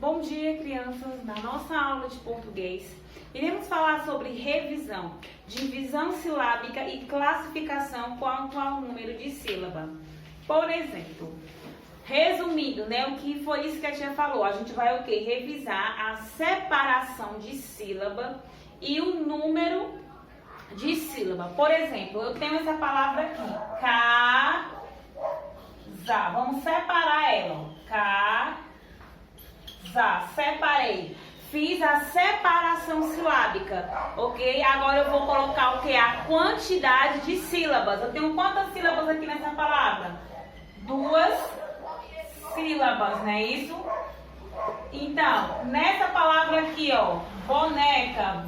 Bom dia, crianças! Na nossa aula de português, iremos falar sobre revisão, divisão silábica e classificação quanto ao número de sílaba. Por exemplo, resumindo, o que foi isso que a tia falou? A gente vai o quê? Revisar a separação de sílaba e o número de sílaba. Por exemplo, eu tenho essa palavra aqui, casa. Vamos separar ela. Separei. Fiz a separação silábica, ok? Agora eu vou colocar o que? A quantidade de sílabas. Eu tenho quantas sílabas aqui nessa palavra? 2 sílabas, não é isso? Então, nessa palavra aqui, ó, boneca,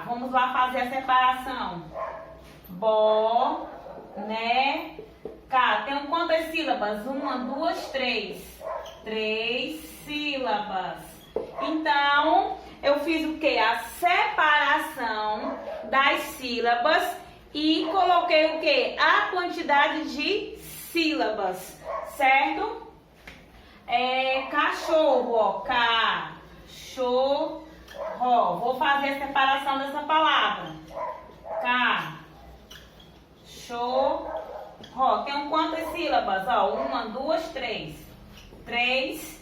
vamos lá fazer a separação. Boneca. Tem quantas sílabas? 1, 2, 3. 3 sílabas. Então, eu fiz o quê? A separação das sílabas e coloquei o quê? A quantidade de sílabas, certo? Cachorro, ó, cachorro. Vou fazer a separação dessa palavra. Cachorro. Tem quantas sílabas? Ó, 1, 2, 3. 3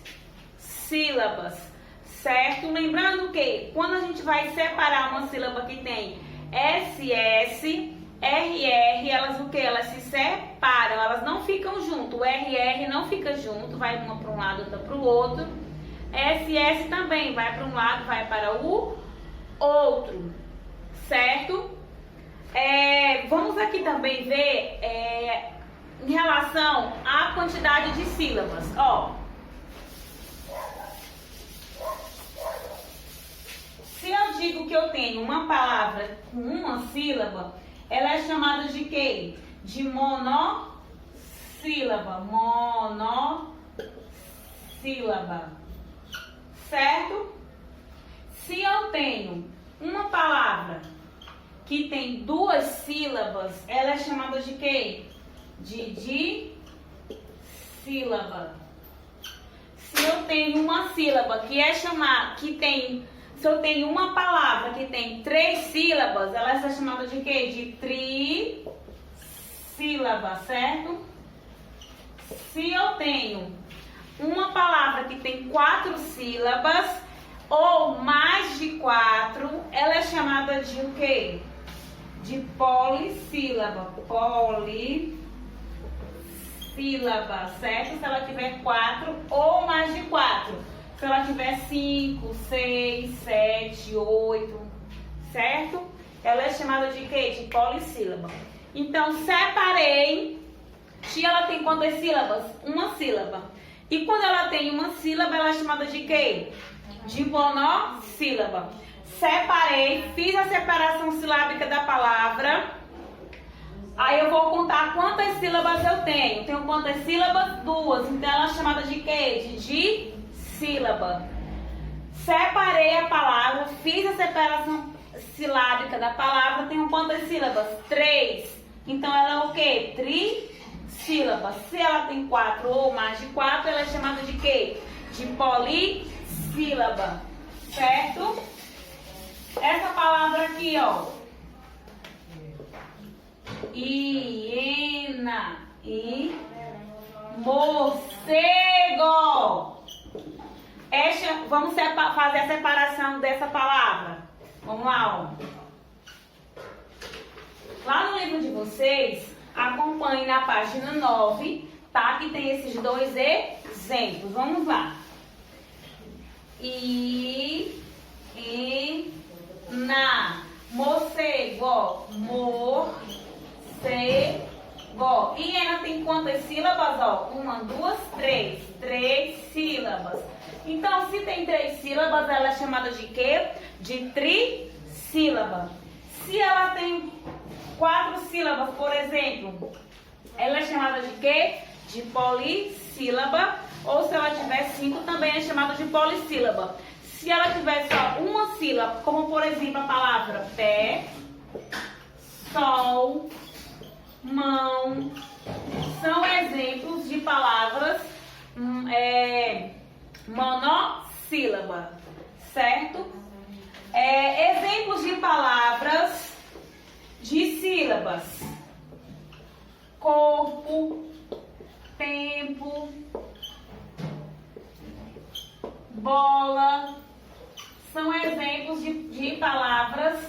sílabas, certo? Lembrando que quando a gente vai separar uma sílaba que tem SS, RR, elas o que? Elas se separam, elas não ficam junto. O RR não fica junto, vai uma para um lado, outra para o outro. SS também vai para um lado, vai para o outro, certo? Vamos aqui também ver em relação à quantidade de sílabas. Ó, se eu digo que eu tenho uma palavra com uma sílaba, ela é chamada de quê? De monossílaba. Monossílaba. Certo? Se eu tenho uma palavra que tem 2 sílabas, ela é chamada de quê? De dissílaba. Se eu tenho uma sílaba se eu tenho uma palavra que tem 3 sílabas, ela é chamada de quê? De trissílaba, certo? Se eu tenho uma palavra que tem 4 sílabas ou mais de 4, ela é chamada de o quê? De polissílaba. Polissílaba, certo? Se ela tiver 4 ou mais de 4. Se ela tiver 5, 6, 7, 8, certo? Ela é chamada de quê? De polissílaba. Então, separei. Tia, ela tem quantas sílabas? Uma sílaba. E quando ela tem uma sílaba, ela é chamada de quê? De monossílaba. Separei, fiz a separação silábica da palavra. Aí eu vou contar quantas sílabas eu tenho. Tenho quantas sílabas? 2. Então ela é chamada de quê? De dissílaba. Separei a palavra, fiz a separação silábica da palavra. Tenho quantas sílabas? 3. Então ela é o quê? Trissílaba. Se ela tem 4 ou mais de 4, ela é chamada de quê? De polissílaba. Certo? Essa palavra aqui, ó. Hiena e morcego. Vamos fazer a separação dessa palavra. Vamos lá, ó. Lá no livro de vocês, acompanhe na página 9, tá? Que tem esses 2 exemplos. Vamos lá. Morcego, ó. Morcego. Hiena tem quantas sílabas, ó? 1, 2, 3. 3 sílabas. Então, se tem 3 sílabas, ela é chamada de quê? De trissílaba. Se ela tem 4 sílabas, por exemplo, ela é chamada de quê? De polissílaba. Ou se ela tiver 5, também é chamada de polissílaba. Se ela tiver só uma sílaba, como por exemplo a palavra pé, sol, mão, são exemplos de palavras sílaba, certo? Exemplos de palavras de sílabas: corpo, tempo, bola. São exemplos de palavras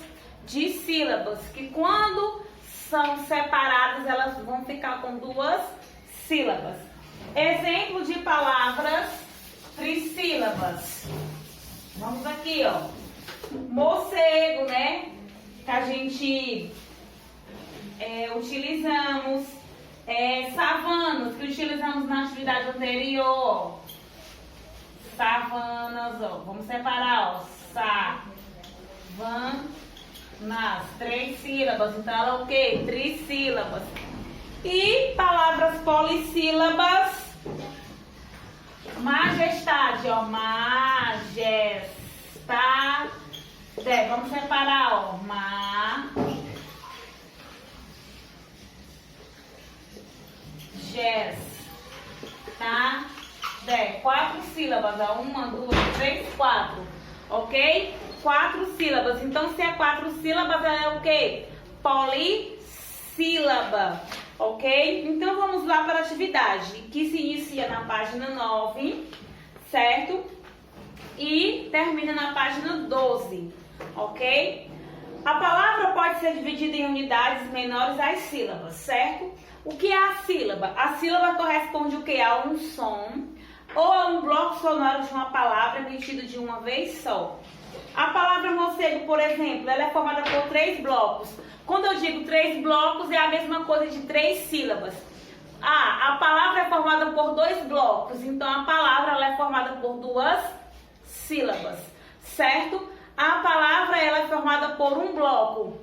de sílabas que, quando são separadas, elas vão ficar com duas sílabas. Exemplo de palavras trissílabas. Vamos aqui, ó. Morcego, né? Que a gente utilizamos. Savanas, que utilizamos na atividade anterior. Savanas, ó. Vamos separar, ó. Savanas, 3 sílabas. Então, ela é o quê? Trissílabas. E palavras polissílabas. Majestade, ó. Majestade. Vamos separar, ó. Majestade. 4 sílabas, ó. 1, 2, 3, 4. Ok? 4 sílabas. Então, se é 4 sílabas, ela é o quê? Polissílaba. Ok? Então, vamos lá para a atividade, que se inicia na página 9, certo? E termina na página 12, ok? A palavra pode ser dividida em unidades menores às sílabas, certo? O que é a sílaba? A sílaba corresponde o quê? A um som ou a um bloco sonoro de uma palavra emitido de uma vez só. A palavra morcego, por exemplo, ela é formada por 3 blocos. Quando eu digo 3 blocos, é a mesma coisa de 3 sílabas. A palavra é formada por 2 blocos, então a palavra ela é formada por 2 sílabas, certo? A palavra ela é formada por um bloco,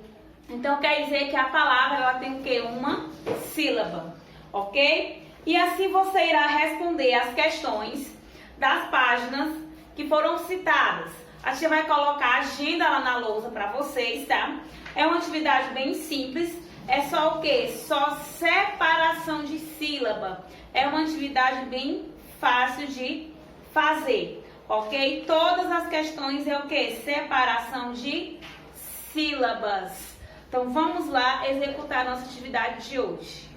então quer dizer que a palavra ela tem o quê? Uma sílaba, ok? E assim você irá responder as questões das páginas que foram citadas. A gente vai colocar a agenda lá na lousa para vocês, tá? É uma atividade bem simples. É só o quê? Só separação de sílaba. É uma atividade bem fácil de fazer, ok? Todas as questões é o quê? Separação de sílabas. Então vamos lá executar a nossa atividade de hoje.